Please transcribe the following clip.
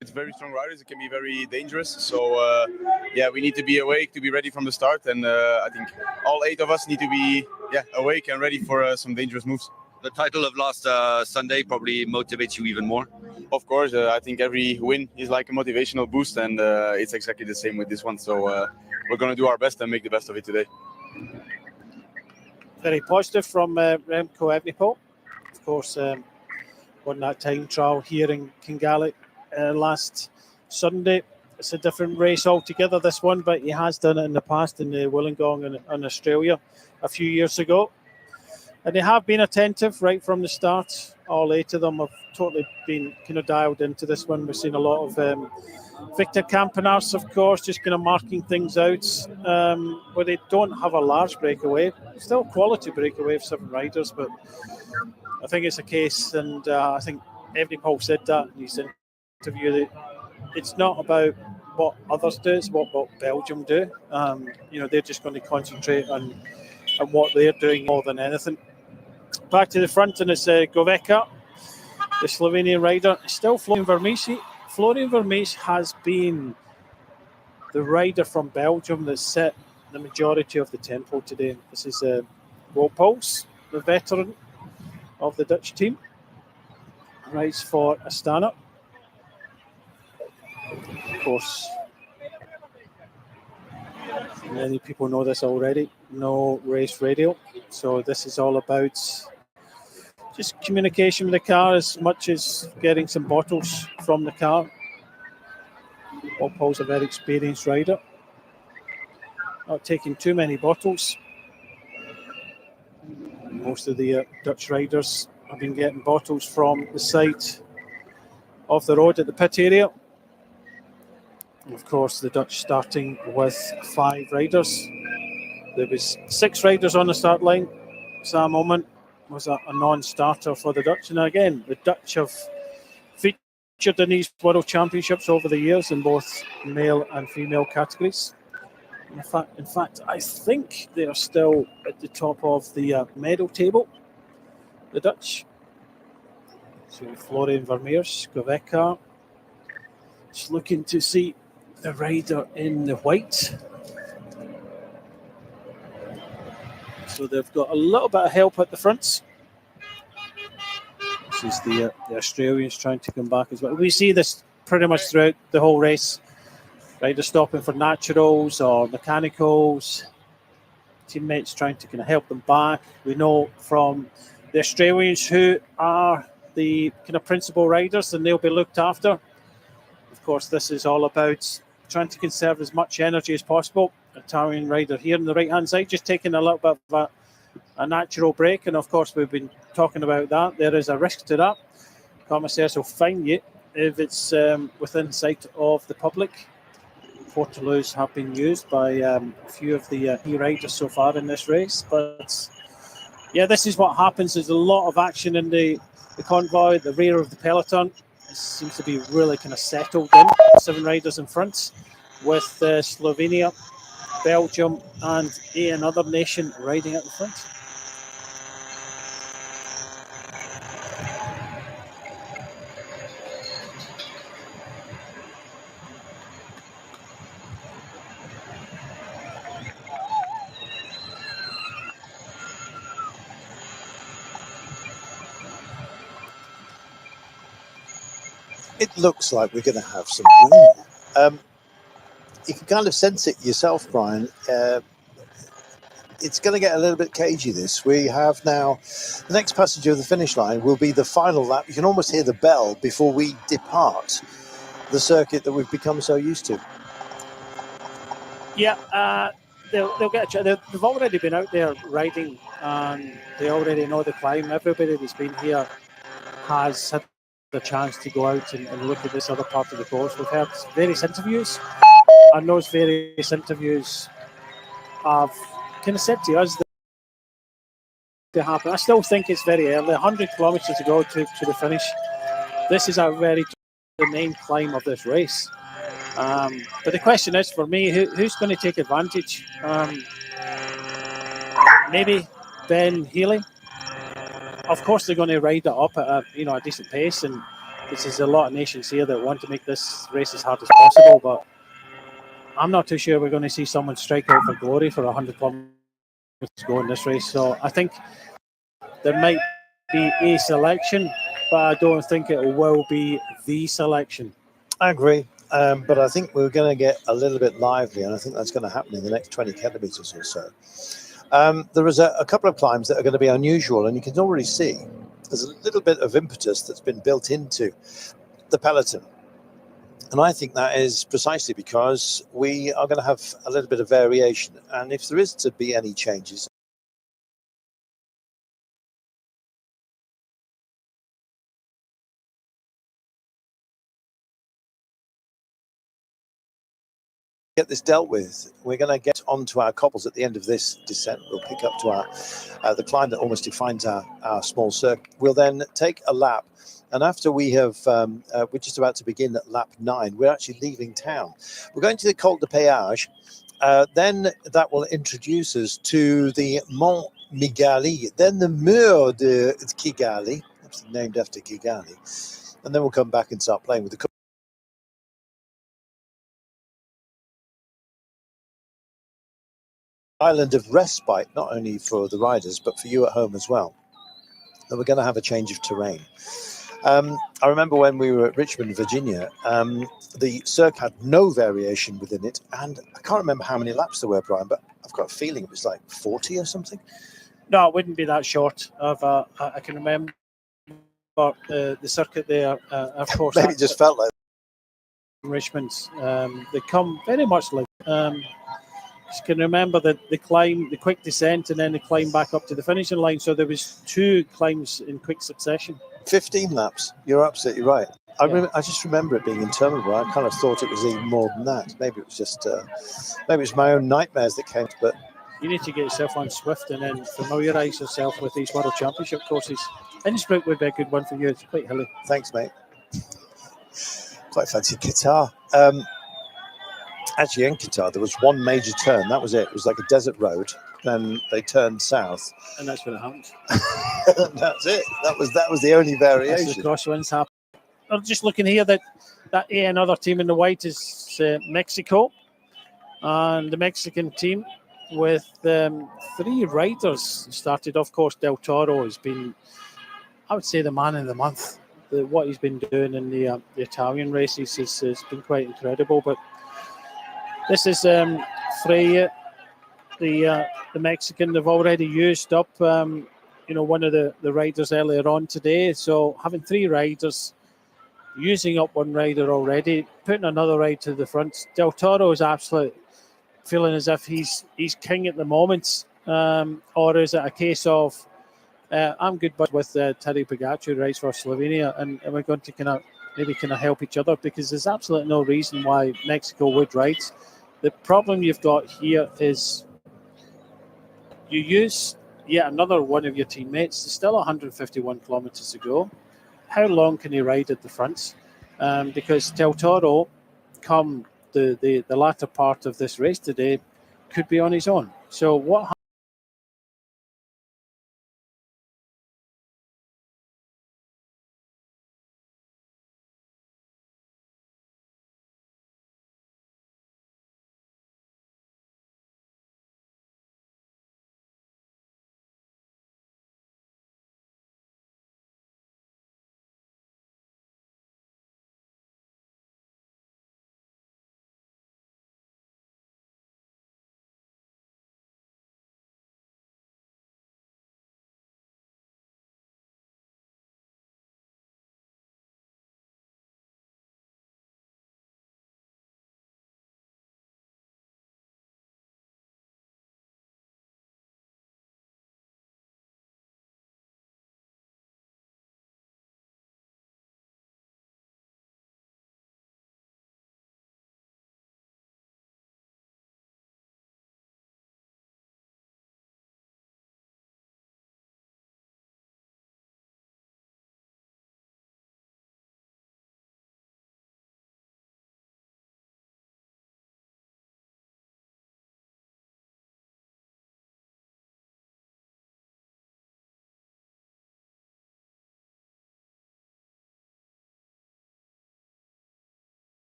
It's very strong riders. It can be very dangerous. So yeah, we need to be awake to be ready from the start. And I think all 8 of us need to be awake and ready for some dangerous moves. The title of last Sunday probably motivates you even more. Of course, I think every win is like a motivational boost, and it's exactly the same with this one. So we're going to do our best and make the best of it today. Very positive from Remco Evenepoel. Of course, won that time trial here in Kingalit last Sunday. It's a different race altogether, this one, but he has done it in the past in the Wollongong in Australia a few years ago. And they have been attentive right from the start. All 8 of them have totally been kind of dialed into this one. We've seen a lot of Victor Campenaerts, of course, just kind of marking things out where they don't have a large breakaway. Still quality breakaway of 7 riders, but I think it's a case, and I think Evenepoel said that in his interview, that it's not about what others do, it's what Belgium do. They're just going to concentrate on what they're doing more than anything. Back to the front, and it's Goveka, the Slovenian rider. Still Florian Vermeersch. Florian Vermeersch has been the rider from Belgium that set the majority of the tempo today. This is Wout, the veteran of the Dutch team. Rides for Astana. Of course, many people know this already. No race radio. So this is all about just communication with the car as much as getting some bottles from the car. Paul's a very experienced rider. Not taking too many bottles. Most of the Dutch riders have been getting bottles from the side of the road at the pit area. And of course, the Dutch starting with 5 riders. There was 6 riders on the start line. Sam Oman was a non-starter for the Dutch. And again, the Dutch have featured in these World Championships over the years in both male and female categories. In fact, I think they are still at the top of the medal table, the Dutch. So Florian Vermeersch, Goveka, just looking to see the rider in the white. So they've got a little bit of help at the fronts. This is the Australians trying to come back as well. We see this pretty much throughout the whole race. Riders stopping for naturals or mechanicals. Teammates trying to kind of help them back. We know from the Australians who are the kind of principal riders, and they'll be looked after. Of course, this is all about trying to conserve as much energy as possible. Italian rider here on the right-hand side, just taking a little bit of a natural break. And of course, we've been talking about that. There is a risk to that. Commissaires will fine you if it's within sight of the public. Portaloos have been used by a few of the key riders so far in this race. But yeah, this is what happens. There's a lot of action in the convoy, the rear of the peloton. It seems to be really kind of settled in. 7 riders in front with Slovenia, Belgium and another nation riding at the front. It looks like we're going to have some rain. You can kind of sense it yourself, Brian. It's going to get a little bit cagey, this. We have now, the next passage of the finish line will be the final lap. You can almost hear the bell before we depart the circuit that we've become so used to. Yeah, they'll get they've already been out there riding, and they already know the climb. Everybody that's been here has had the chance to go out and look at this other part of the course. We've heard various interviews, and those various interviews have kind of said to us that to happen. I still think it's very early, 100 kilometres to go to the finish. This is the main climb of this race. But the question is, for me, who's going to take advantage? Maybe Ben Healy. of course, they're going to ride it up at a decent pace, and there's a lot of nations here that want to make this race as hard as possible. But I'm not too sure we're going to see someone strike out for glory for 100 kilometers to go in this race. So I think there might be a selection, but I don't think it will be the selection. I agree. But I think we're going to get a little bit lively, and I think that's going to happen in the next 20 kilometers or so. There is a couple of climbs that are going to be unusual, and you can already see there's a little bit of impetus that's been built into the peloton. And I think that is precisely because we are going to have a little bit of variation. And if there is to be any changes, get this dealt with, we're going to get onto our cobbles at the end of this descent. We'll pick up to our the climb that almost defines our small circuit. We'll then take a lap, and after we have we're just about to begin at lap 9, we're actually leaving town. We're going to the Col de Péage, then that will introduce us to the Mont Migali, then the Mur de Kigali, named after Kigali, and then we'll come back and start playing with the island of respite, not only for the riders, but for you at home as well. And we're going to have a change of terrain. I remember when we were at Richmond, Virginia, the circuit had no variation within it. And I can't remember how many laps there were, Brian, but I've got a feeling it was like 40 or something. No, it wouldn't be that short. I can remember the circuit there, of course. Maybe it just felt like Richmond. They come very much like... You can remember the climb, the quick descent, and then the climb back up to the finishing line. So there was 2 climbs in quick succession. 15 laps. You're absolutely right. I just remember it being interminable. I kind of thought it was even more than that. Maybe it was just, maybe it was my own nightmares that came. But you need to get yourself on Swift and then familiarise yourself with these World Championship courses. Innsbruck would be a good one for you. It's quite hilly. Thanks, mate. Quite fancy Qatar. Actually, in Qatar, there was one major turn. That was it. It was like a desert road. Then they turned south, and that's when it happened. That's it. That was the only variation. That's the crosswinds happen. I'm just looking here that another team in the white is Mexico, and the Mexican team with 3 riders started. Of course, Del Toro has been, I would say, the man of the month. What he's been doing in the Italian races has been quite incredible. But this is Freya, the Mexican. They've already used up, one of the riders earlier on today. So having 3 riders, using up 1 rider already, putting another rider to the front. Del Toro is absolutely feeling as if he's king at the moment, or is it a case of I'm good buddies with Terry Pogacar, who rides for Slovenia, and we're going to maybe help each other, because there's absolutely no reason why Mexico would ride. The problem you've got here is you use yet another one of your teammates. There's still 151 kilometers to go. How long can he ride at the front? Because Del Toro, come the latter part of this race today, could be on his own. So what